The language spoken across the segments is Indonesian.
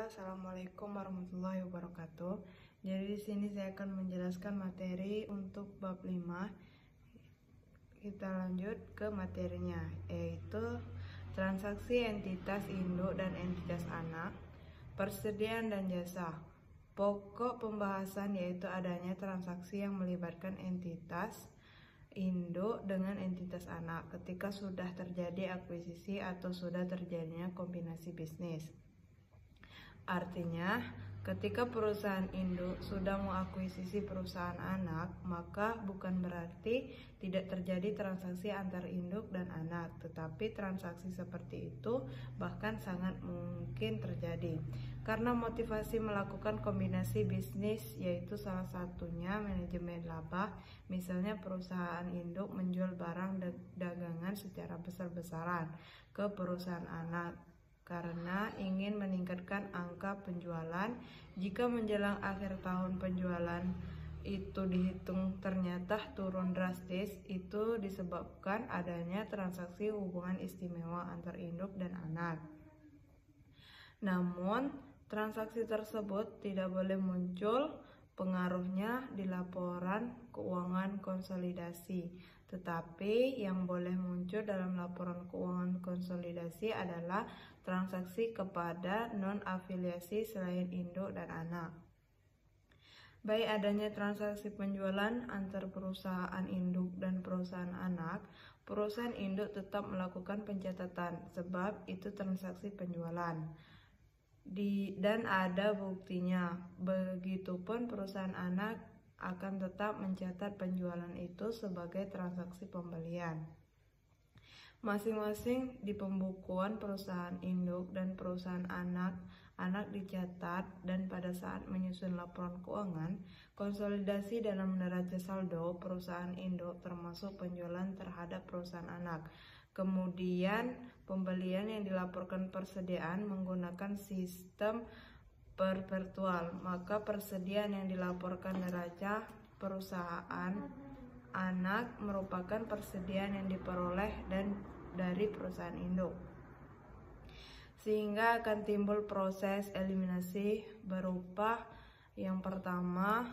Assalamualaikum warahmatullahi wabarakatuh. Jadi di sini saya akan menjelaskan materi untuk bab 5. Kita lanjut ke materinya, yaitu transaksi entitas induk dan entitas anak, persediaan dan jasa. Pokok pembahasan yaitu adanya transaksi yang melibatkan entitas induk dengan entitas anak ketika sudah terjadi akuisisi atau sudah terjadinya kombinasi bisnis. Artinya, ketika perusahaan induk sudah mengakuisisi perusahaan anak, maka bukan berarti tidak terjadi transaksi antar induk dan anak, tetapi transaksi seperti itu bahkan sangat mungkin terjadi. Karena motivasi melakukan kombinasi bisnis yaitu salah satunya manajemen laba, misalnya perusahaan induk menjual barang dagangan secara besar-besaran ke perusahaan anak karena ingin meningkatkan angka penjualan. Jika menjelang akhir tahun penjualan itu dihitung ternyata turun drastis, itu disebabkan adanya transaksi hubungan istimewa antar induk dan anak. Namun, transaksi tersebut tidak boleh muncul pengaruhnya di laporan keuangan konsolidasi, tetapi yang boleh muncul dalam laporan keuangan konsolidasi adalah transaksi kepada non-afiliasi selain induk dan anak. Baik adanya transaksi penjualan antar perusahaan induk dan perusahaan anak, perusahaan induk tetap melakukan pencatatan sebab itu transaksi penjualan. Dan ada buktinya. Begitupun perusahaan anak akan tetap mencatat penjualan itu sebagai transaksi pembelian. Masing-masing di pembukuan perusahaan induk dan perusahaan anak dicatat, dan pada saat menyusun laporan keuangan konsolidasi dalam neraca saldo perusahaan induk termasuk penjualan terhadap perusahaan anak. Kemudian pembelian yang dilaporkan persediaan menggunakan sistem perpetual, maka persediaan yang dilaporkan neraca perusahaan anak merupakan persediaan yang diperoleh dari perusahaan induk. Sehingga akan timbul proses eliminasi berupa yang pertama,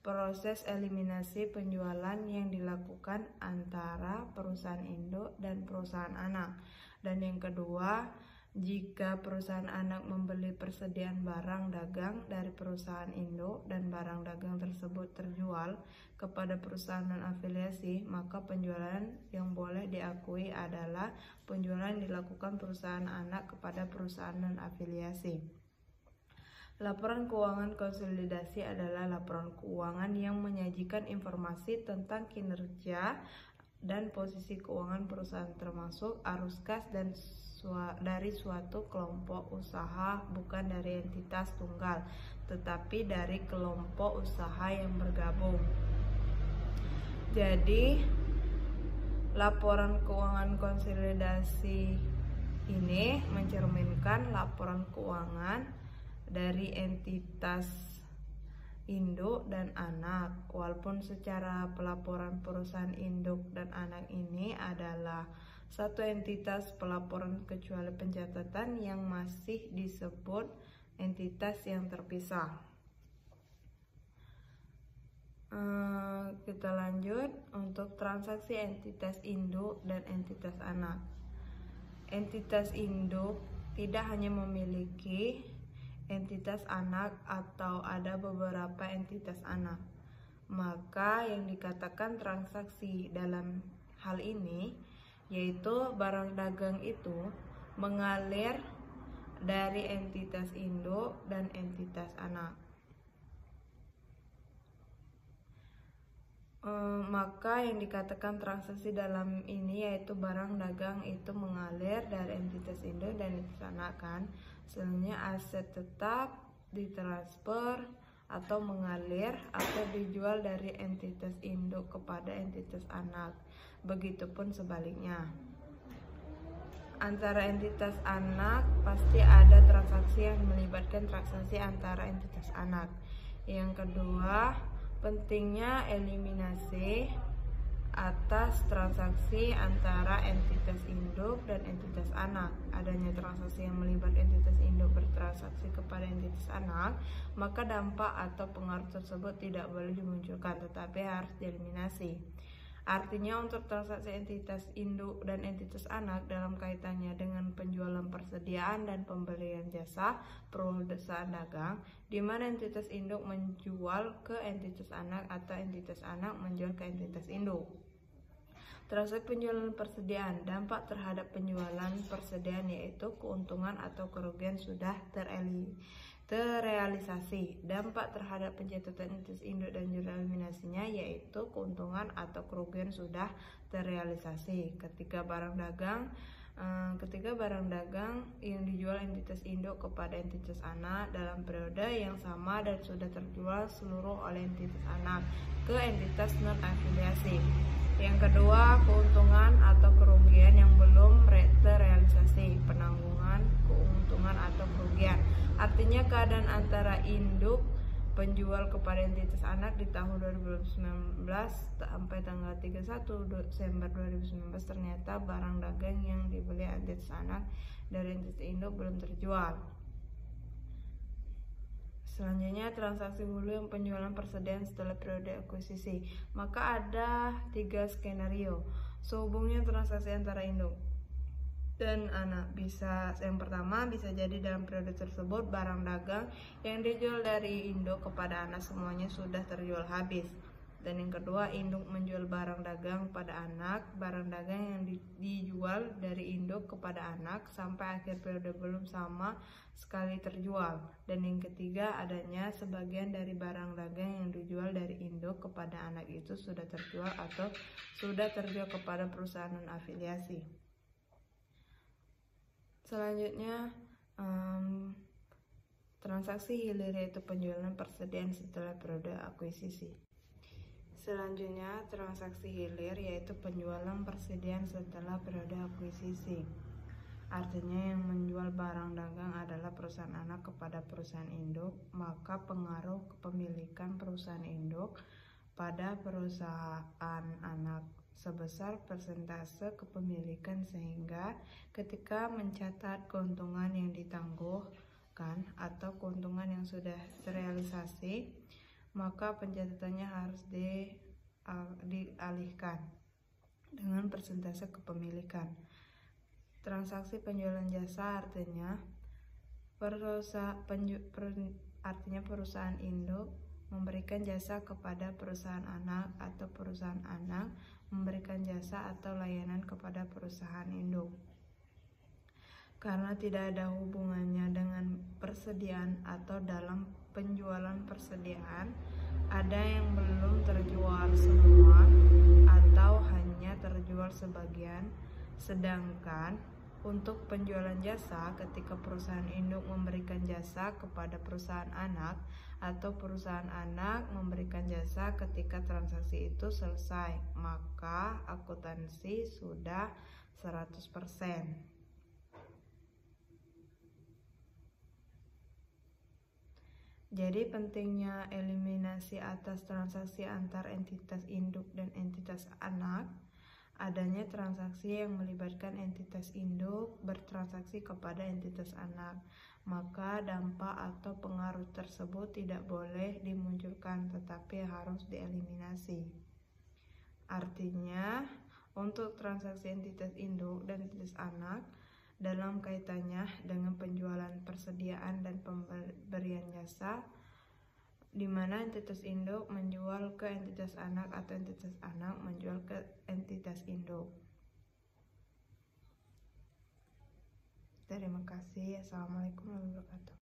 proses eliminasi penjualan yang dilakukan antara perusahaan induk dan perusahaan anak. Dan yang kedua, jika perusahaan anak membeli persediaan barang dagang dari perusahaan induk dan barang dagang tersebut terjual kepada perusahaan non-afiliasi, maka penjualan yang boleh diakui adalah penjualan yang dilakukan perusahaan anak kepada perusahaan non-afiliasi. Laporan keuangan konsolidasi adalah laporan keuangan yang menyajikan informasi tentang kinerja dan posisi keuangan perusahaan termasuk arus kas dan dari suatu kelompok usaha, bukan dari entitas tunggal, tetapi dari kelompok usaha yang bergabung. Jadi, laporan keuangan konsolidasi ini mencerminkan laporan keuangan dari entitas induk dan anak, walaupun secara pelaporan perusahaan induk dan anak ini adalah satu entitas pelaporan kecuali pencatatan yang masih disebut entitas yang terpisah. Kita lanjut untuk transaksi entitas induk dan entitas anak. Entitas induk tidak hanya memiliki entitas anak atau ada beberapa entitas anak, maka yang dikatakan transaksi dalam hal ini yaitu barang dagang itu mengalir dari entitas induk dan entitas anak. Maka yang dikatakan transaksi dalam ini yaitu barang dagang itu mengalir dari entitas induk dan entitas anak kan. Selanjutnya aset tetap ditransfer atau mengalir atau dijual dari entitas induk kepada entitas anak. Begitupun sebaliknya. Antara entitas anak pasti ada transaksi yang melibatkan transaksi antara entitas anak. Yang kedua, pentingnya eliminasi atas transaksi antara entitas induk dan entitas anak. Adanya transaksi yang melibatkan entitas induk bertransaksi transaksi kepada entitas anak, maka dampak atau pengaruh tersebut tidak boleh dimunculkan, tetapi harus dieliminasi. Artinya untuk transaksi entitas induk dan entitas anak dalam kaitannya dengan penjualan persediaan dan pembelian jasa perusahaan dagang, di mana entitas induk menjual ke entitas anak atau entitas anak menjual ke entitas induk. Transaksi penjualan persediaan, dampak terhadap penjualan persediaan yaitu keuntungan atau kerugian sudah terrealisasi. Dampak terhadap pencatatan entitas induk dan jurnal eliminasinya yaitu keuntungan atau kerugian sudah terrealisasi. Ketika barang dagang yang dijual entitas induk kepada entitas anak dalam periode yang sama dan sudah terjual seluruh oleh entitas anak ke entitas non afiliasi. Yang kedua, keuntungan atau kerugian yang belum terrealisasi, penanggungan keuntungan atau kerugian. Artinya keadaan antara induk penjual kepada entitas anak di tahun 2019 sampai tanggal 31 Desember 2019 ternyata barang dagang yang dibeli entitas anak dari entitas induk belum terjual. Selanjutnya, transaksi hulu yang penjualan persediaan setelah periode akuisisi. Maka ada 3 skenario sehubungnya transaksi antara induk dan anak. Yang pertama bisa jadi dalam periode tersebut barang dagang yang dijual dari induk kepada anak semuanya sudah terjual habis. Dan yang kedua, induk menjual barang dagang pada anak, barang dagang yang dijual dari induk kepada anak sampai akhir periode belum sama sekali terjual. Dan yang ketiga, adanya sebagian dari barang dagang yang dijual dari induk kepada anak itu sudah terjual atau sudah terjual kepada perusahaan non afiliasi. Selanjutnya, transaksi hilir yaitu penjualan persediaan setelah periode akuisisi. Selanjutnya, transaksi hilir yaitu penjualan persediaan setelah periode akuisisi. Artinya yang menjual barang dagang adalah perusahaan anak kepada perusahaan induk, maka pengaruh kepemilikan perusahaan induk pada perusahaan anak sebesar persentase kepemilikan, sehingga ketika mencatat keuntungan yang ditangguhkan atau keuntungan yang sudah terrealisasi, maka pencatatannya harus dialihkan dengan persentase kepemilikan. Transaksi penjualan jasa artinya perusahaan induk memberikan jasa kepada perusahaan anak atau perusahaan anak memberikan jasa atau layanan kepada perusahaan induk. Karena tidak ada hubungannya dengan persediaan atau dalam penjualan persediaan, ada yang belum terjual semua atau hanya terjual sebagian. Sedangkan untuk penjualan jasa, ketika perusahaan induk memberikan jasa kepada perusahaan anak atau perusahaan anak memberikan jasa ketika transaksi itu selesai, maka akuntansi sudah 100%. Jadi pentingnya eliminasi atas transaksi antar entitas induk dan entitas anak. Adanya transaksi yang melibatkan entitas induk bertransaksi kepada entitas anak, maka dampak atau pengaruh tersebut tidak boleh dimunculkan, tetapi harus dieliminasi. Artinya, untuk transaksi entitas induk dan entitas anak dalam kaitannya dengan penjualan persediaan dan pemberian jasa, di mana entitas induk menjual ke entitas anak atau entitas anak menjual ke entitas induk. Terima kasih. Assalamualaikum warahmatullahi wabarakatuh.